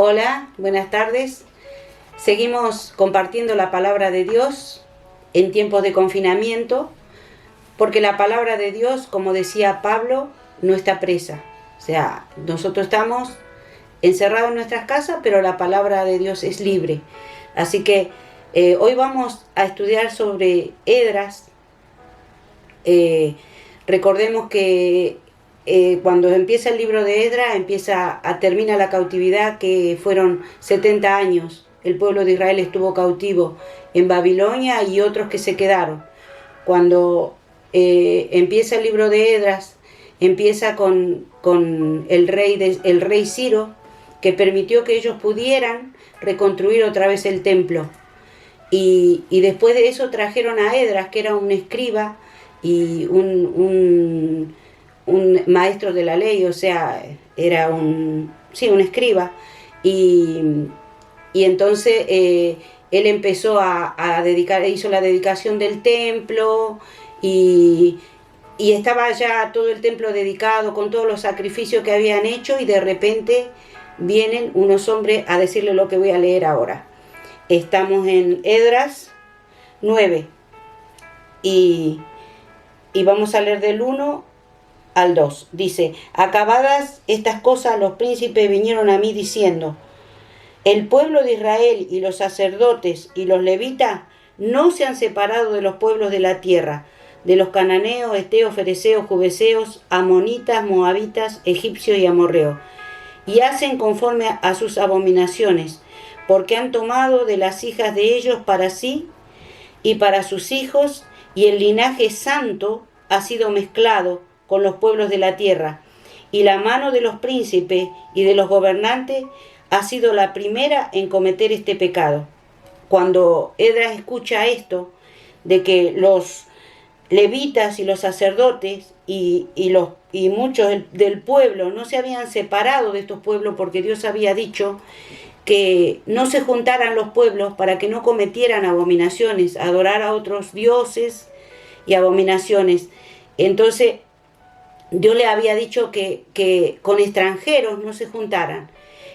Hola, buenas tardes. Seguimos compartiendo la palabra de Dios en tiempos de confinamiento, porque la palabra de Dios, como decía Pablo, no está presa. O sea, nosotros estamos encerrados en nuestras casas, pero la palabra de Dios es libre. Así que hoy vamos a estudiar sobre Esdras. Recordemos que cuando empieza el libro de Esdras, termina la cautividad, que fueron 70 años. El pueblo de Israel estuvo cautivo en Babilonia y otros que se quedaron. Cuando empieza el libro de Esdras, empieza con el rey Ciro, que permitió que ellos pudieran reconstruir otra vez el templo. Y después de eso trajeron a Esdras, que era un escriba y un maestro de la ley, o sea, era un escriba, y entonces él empezó a dedicar, hizo la dedicación del templo, y estaba ya todo el templo dedicado con todos los sacrificios que habían hecho, y de repente vienen unos hombres a decirle lo que voy a leer ahora. Estamos en Esdras 9 y vamos a leer del 1 al 2. Dice: acabadas estas cosas, los príncipes vinieron a mí diciendo: el pueblo de Israel y los sacerdotes y los levitas no se han separado de los pueblos de la tierra, de los cananeos, heteos, fereceos, jubeseos, amonitas, moabitas, egipcios y amorreos, y hacen conforme a sus abominaciones, porque han tomado de las hijas de ellos para sí y para sus hijos, y el linaje santo ha sido mezclado con los pueblos de la tierra, y la mano de los príncipes y de los gobernantes ha sido la primera en cometer este pecado. Cuando Esdras escucha esto, de que los levitas y los sacerdotes y muchos del pueblo no se habían separado de estos pueblos, porque Dios había dicho que no se juntaran los pueblos para que no cometieran abominaciones, adorar a otros dioses y abominaciones. Entonces Dios le había dicho que con extranjeros no se juntaran.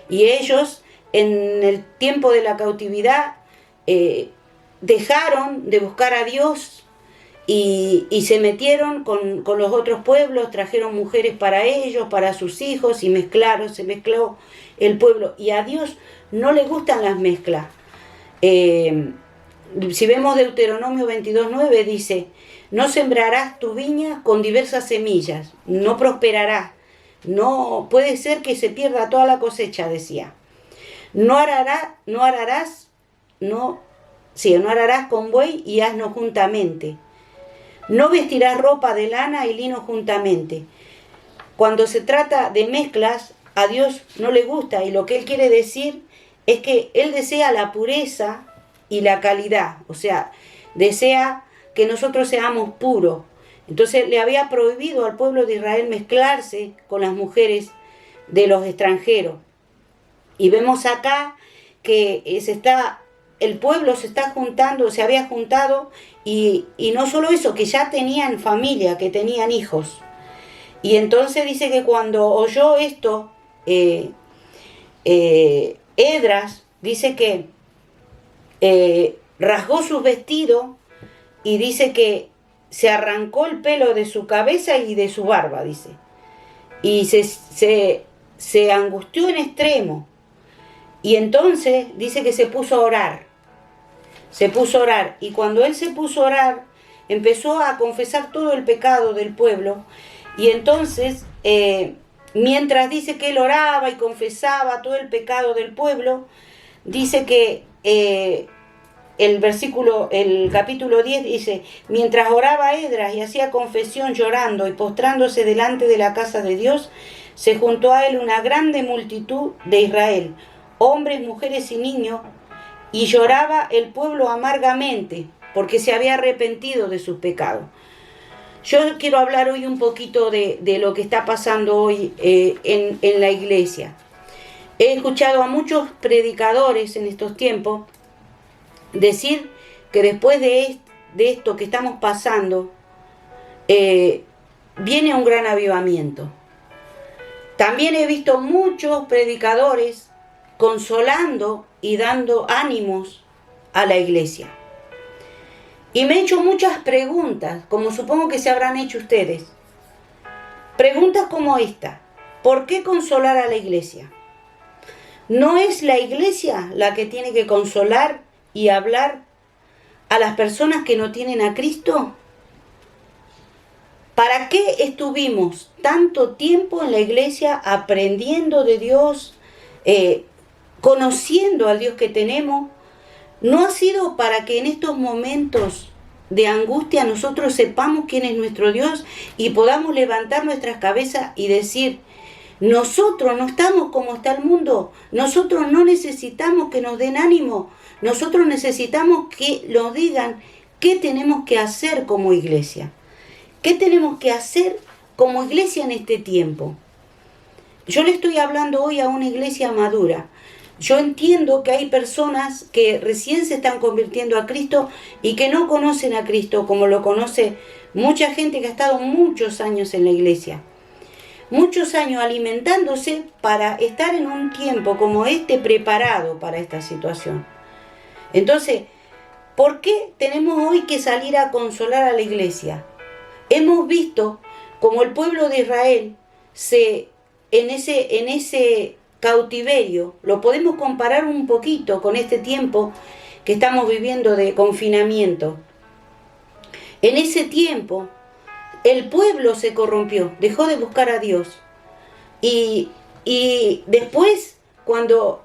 Y ellos, en el tiempo de la cautividad, dejaron de buscar a Dios y se metieron con los otros pueblos, trajeron mujeres para ellos, para sus hijos, y se mezcló el pueblo. Y a Dios no le gustan las mezclas. Si vemos Deuteronomio 22:9, dice: no sembrarás tu viña con diversas semillas, no prosperarás, no puede ser que se pierda toda la cosecha, decía. No ararás con buey y asno juntamente. No vestirás ropa de lana y lino juntamente. Cuando se trata de mezclas, a Dios no le gusta, y lo que Él quiere decir es que Él desea la pureza y la calidad, o sea, desea que nosotros seamos puros. Entonces le había prohibido al pueblo de Israel mezclarse con las mujeres de los extranjeros. Y vemos acá que el pueblo se está juntando, se había juntado, y no solo eso, que ya tenían familia, que tenían hijos. Y entonces dice que cuando oyó esto, Esdras dice que rasgó sus vestidos, y dice que se arrancó el pelo de su cabeza y de su barba, dice. Y se angustió en extremo. Y entonces dice que se puso a orar. Y cuando él se puso a orar, empezó a confesar todo el pecado del pueblo. Y entonces, mientras dice que él oraba y confesaba todo el pecado del pueblo, dice que el capítulo 10 dice: mientras oraba Esdras y hacía confesión llorando y postrándose delante de la casa de Dios, se juntó a él una grande multitud de Israel, hombres, mujeres y niños, y lloraba el pueblo amargamente, porque se había arrepentido de sus pecados. Yo quiero hablar hoy un poquito de lo que está pasando hoy en la iglesia. He escuchado a muchos predicadores en estos tiempos decir que después de esto que estamos pasando, viene un gran avivamiento. También he visto muchos predicadores consolando y dando ánimos a la iglesia. Y me he hecho muchas preguntas, como supongo que se habrán hecho ustedes. Preguntas como esta: ¿por qué consolar a la iglesia? ¿No es la iglesia la que tiene que consolar y hablar a las personas que no tienen a Cristo? ¿Para qué estuvimos tanto tiempo en la iglesia aprendiendo de Dios, conociendo al Dios que tenemos? ¿No ha sido para que en estos momentos de angustia nosotros sepamos quién es nuestro Dios y podamos levantar nuestras cabezas y decir: nosotros no estamos como está el mundo, nosotros no necesitamos que nos den ánimo, nosotros necesitamos que nos digan qué tenemos que hacer como iglesia? ¿Qué tenemos que hacer como iglesia en este tiempo? Yo le estoy hablando hoy a una iglesia madura. Yo entiendo que hay personas que recién se están convirtiendo a Cristo y que no conocen a Cristo como lo conoce mucha gente que ha estado muchos años en la iglesia. Muchos años alimentándose para estar en un tiempo como este preparado para esta situación. Entonces, ¿por qué tenemos hoy que salir a consolar a la iglesia? Hemos visto como el pueblo de Israel en ese cautiverio, lo podemos comparar un poquito con este tiempo que estamos viviendo de confinamiento. En ese tiempo, el pueblo se corrompió, dejó de buscar a Dios. Y después, cuando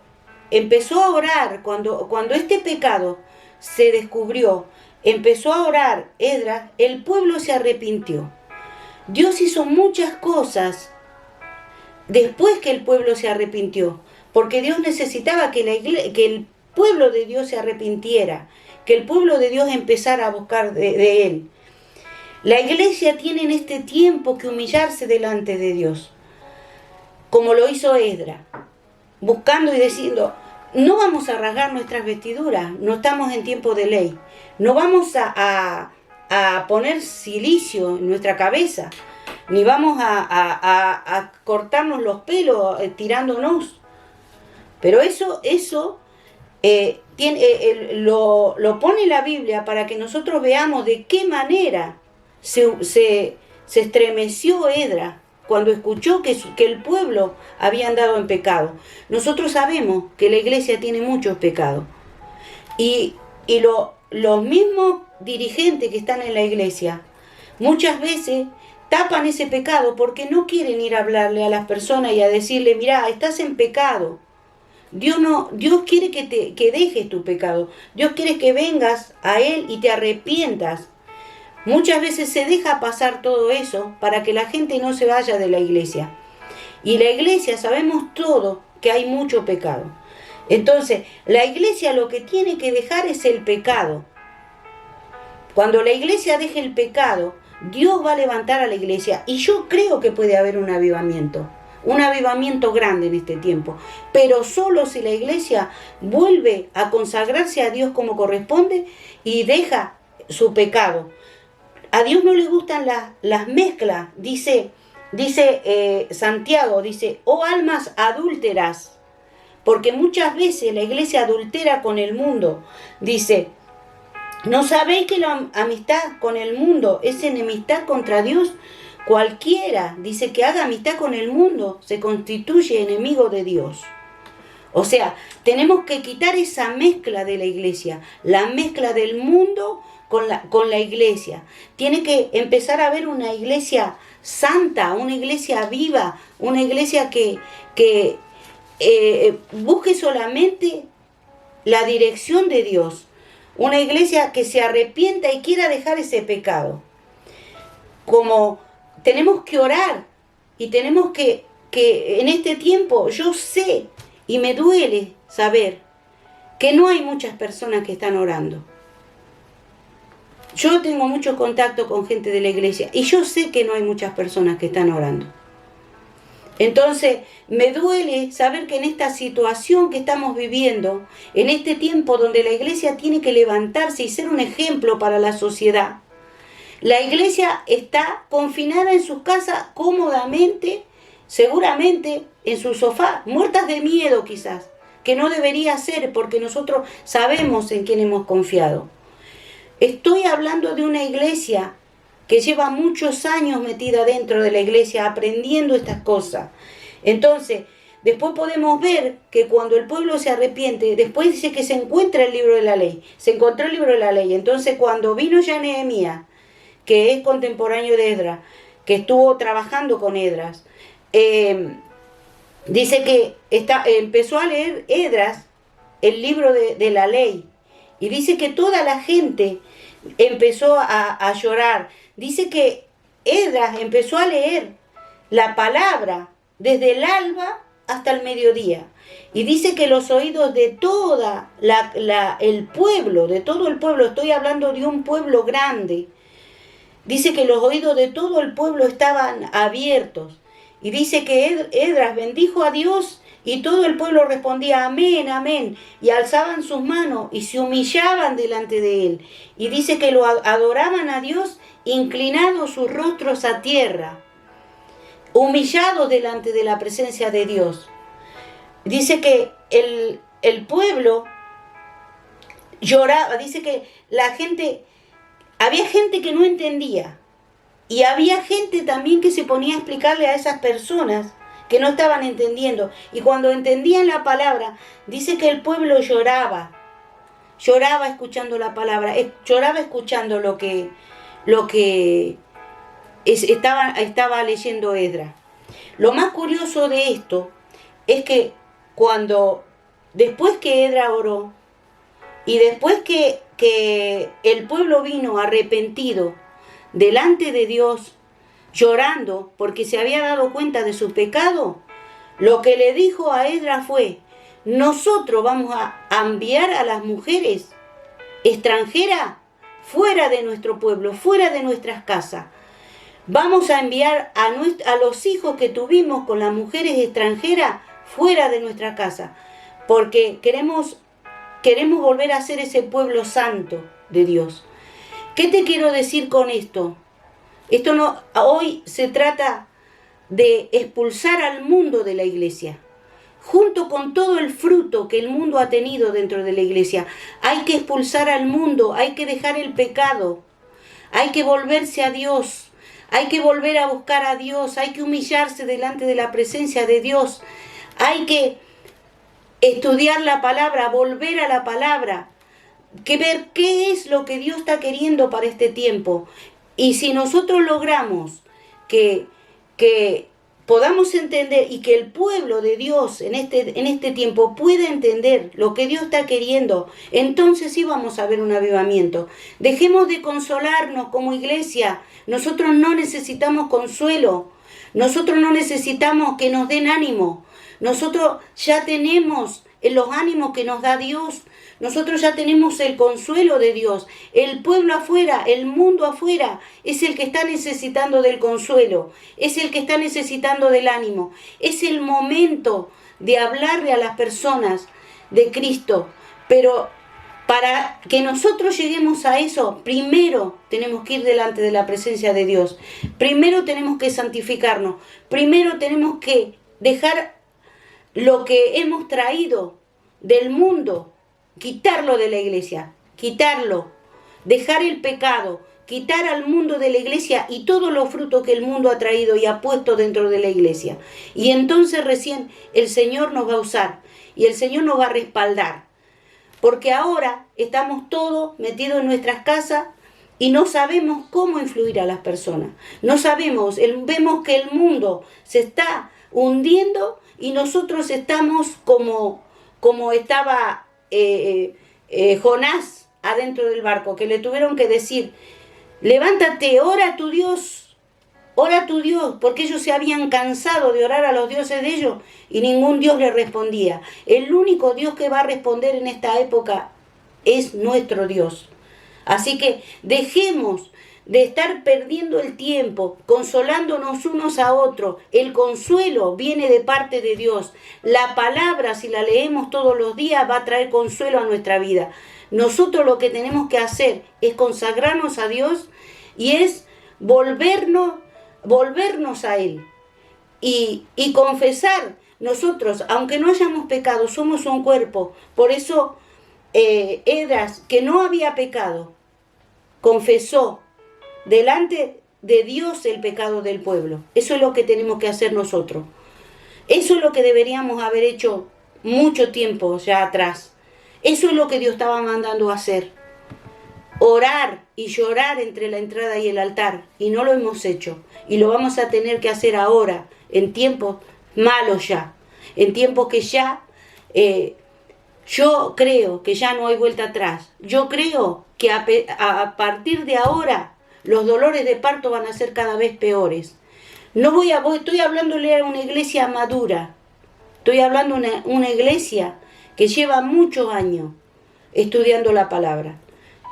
empezó a orar, cuando este pecado se descubrió, empezó a orar Esdras, el pueblo se arrepintió. Dios hizo muchas cosas después que el pueblo se arrepintió, porque Dios necesitaba que el pueblo de Dios se arrepintiera, que el pueblo de Dios empezara a buscar de Él. La iglesia tiene en este tiempo que humillarse delante de Dios, como lo hizo Esdras, buscando y diciendo: no vamos a rasgar nuestras vestiduras, no estamos en tiempo de ley, no vamos a poner cilicio en nuestra cabeza, ni vamos a cortarnos los pelos tirándonos. Pero eso lo pone la Biblia para que nosotros veamos de qué manera se estremeció Esdras cuando escuchó que el pueblo había andado en pecado. Nosotros sabemos que la iglesia tiene muchos pecados. Y los mismos dirigentes que están en la iglesia muchas veces tapan ese pecado porque no quieren ir a hablarle a las personas y a decirle: mirá, estás en pecado. Dios quiere que dejes tu pecado. Dios quiere que vengas a Él y te arrepientas. Muchas veces se deja pasar todo eso para que la gente no se vaya de la iglesia. Y la iglesia, sabemos todo que hay mucho pecado. Entonces, la iglesia lo que tiene que dejar es el pecado. Cuando la iglesia deje el pecado, Dios va a levantar a la iglesia. Y yo creo que puede haber un avivamiento grande en este tiempo. Pero solo si la iglesia vuelve a consagrarse a Dios como corresponde y deja su pecado. A Dios no le gustan las mezclas, dice Santiago, dice: oh almas adúlteras, porque muchas veces la iglesia adultera con el mundo. Dice: ¿no sabéis que la amistad con el mundo es enemistad contra Dios? Cualquiera, dice, que haga amistad con el mundo se constituye enemigo de Dios. O sea, tenemos que quitar esa mezcla de la iglesia, la mezcla del mundo con la iglesia. Tiene que empezar a haber una iglesia santa, una iglesia viva, una iglesia que busque solamente la dirección de Dios. Una iglesia que se arrepienta y quiera dejar ese pecado. Como tenemos que orar y tenemos que en este tiempo, yo sé y me duele saber que no hay muchas personas que están orando. Yo tengo mucho contacto con gente de la iglesia y yo sé que no hay muchas personas que están orando. Entonces, me duele saber que en esta situación que estamos viviendo, en este tiempo donde la iglesia tiene que levantarse y ser un ejemplo para la sociedad, la iglesia está confinada en sus casas cómodamente, seguramente en su sofá, muertas de miedo quizás, que no debería ser, porque nosotros sabemos en quién hemos confiado. Estoy hablando de una iglesia que lleva muchos años metida dentro de la iglesia aprendiendo estas cosas. Entonces, después podemos ver que cuando el pueblo se arrepiente, después dice que se encuentra el libro de la ley, se encontró el libro de la ley. Entonces, cuando vino ya Nehemías, que es contemporáneo de Esdras, que estuvo trabajando con Esdras, dice que empezó a leer Esdras el libro de la ley, y dice que toda la gente empezó a llorar. Dice que Esdras empezó a leer la palabra desde el alba hasta el mediodía. Y dice que los oídos de toda el pueblo, de todo el pueblo, estoy hablando de un pueblo grande, dice que los oídos de todo el pueblo estaban abiertos. Y dice que Esdras bendijo a Dios y todo el pueblo respondía amén, amén. Y alzaban sus manos y se humillaban delante de él. Y dice que lo adoraban a Dios inclinados sus rostros a tierra, humillados delante de la presencia de Dios. Dice que el pueblo lloraba, dice que la gente, había gente que no entendía, y había gente también que se ponía a explicarle a esas personas que no estaban entendiendo. Y cuando entendían la palabra, dice que el pueblo lloraba escuchando la palabra, lloraba escuchando lo que estaba leyendo Esdras. Lo más curioso de esto es que después que Esdras oró, y después que el pueblo vino arrepentido delante de Dios, llorando porque se había dado cuenta de su pecado, lo que le dijo a Esdras fue: nosotros vamos a enviar a las mujeres extranjeras fuera de nuestro pueblo, fuera de nuestras casas. Vamos a enviar a los hijos que tuvimos con las mujeres extranjeras fuera de nuestra casa, porque queremos volver a ser ese pueblo santo de Dios. ¿Qué te quiero decir con esto? Hoy se trata de expulsar al mundo de la iglesia, junto con todo el fruto que el mundo ha tenido dentro de la iglesia. Hay que expulsar al mundo, hay que dejar el pecado, hay que volverse a Dios, hay que volver a buscar a Dios, hay que humillarse delante de la presencia de Dios, hay que estudiar la palabra, volver a la palabra, que ver qué es lo que Dios está queriendo para este tiempo. Y si nosotros logramos que podamos entender, y que el pueblo de Dios en este tiempo pueda entender lo que Dios está queriendo, entonces sí vamos a ver un avivamiento. Dejemos de consolarnos como iglesia. Nosotros no necesitamos consuelo, nosotros no necesitamos que nos den ánimo. Nosotros ya tenemos los ánimos que nos da Dios. Nosotros ya tenemos el consuelo de Dios. El pueblo afuera, el mundo afuera, es el que está necesitando del consuelo, es el que está necesitando del ánimo. Es el momento de hablarle a las personas de Cristo. Pero para que nosotros lleguemos a eso, primero tenemos que ir delante de la presencia de Dios. Primero tenemos que santificarnos. Primero tenemos que dejar lo que hemos traído del mundo, quitarlo de la iglesia, quitarlo, dejar el pecado, quitar al mundo de la iglesia y todos los frutos que el mundo ha traído y ha puesto dentro de la iglesia. Y entonces recién el Señor nos va a usar y el Señor nos va a respaldar. Porque ahora estamos todos metidos en nuestras casas y no sabemos cómo influir a las personas. No sabemos, vemos que el mundo se está hundiendo y nosotros estamos como estaba Jonás adentro del barco, que le tuvieron que decir: levántate, ora a tu Dios, porque ellos se habían cansado de orar a los dioses de ellos y ningún Dios le respondía. El único Dios que va a responder en esta época es nuestro Dios. Así que dejemos de estar perdiendo el tiempo, consolándonos unos a otros. El consuelo viene de parte de Dios. La palabra, si la leemos todos los días, va a traer consuelo a nuestra vida. Nosotros lo que tenemos que hacer es consagrarnos a Dios y es volvernos a Él y confesar nosotros, aunque no hayamos pecado, somos un cuerpo. Por eso Esdras, que no había pecado, confesó delante de Dios el pecado del pueblo. Eso es lo que tenemos que hacer nosotros. Eso es lo que deberíamos haber hecho mucho tiempo ya atrás. Eso es lo que Dios estaba mandando a hacer. Orar y llorar entre la entrada y el altar. Y no lo hemos hecho. Y lo vamos a tener que hacer ahora, en tiempos malos ya. En tiempos que ya, yo creo que ya no hay vuelta atrás. Yo creo que a partir de ahora los dolores de parto van a ser cada vez peores. Estoy hablándole a una iglesia madura. Estoy hablando de una iglesia que lleva muchos años estudiando la palabra.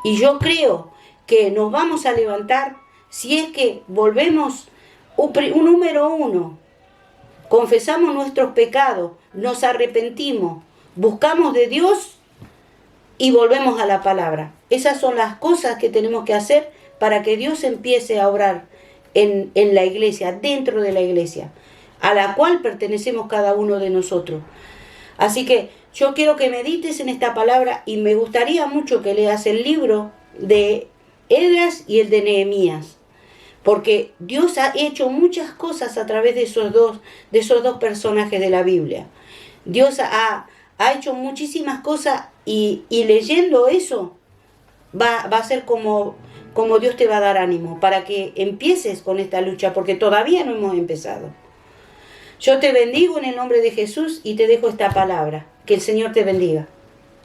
Y yo creo que nos vamos a levantar si es que volvemos un número uno. Confesamos nuestros pecados, nos arrepentimos, buscamos de Dios y volvemos a la palabra. Esas son las cosas que tenemos que hacer para que Dios empiece a obrar en la iglesia, dentro de la iglesia, a la cual pertenecemos cada uno de nosotros. Así que yo quiero que medites en esta palabra y me gustaría mucho que leas el libro de Esdras y el de Nehemías, porque Dios ha hecho muchas cosas a través de esos dos personajes de la Biblia. Dios ha hecho muchísimas cosas y leyendo eso va a ser como Dios te va a dar ánimo para que empieces con esta lucha, porque todavía no hemos empezado. Yo te bendigo en el nombre de Jesús y te dejo esta palabra. Que el Señor te bendiga.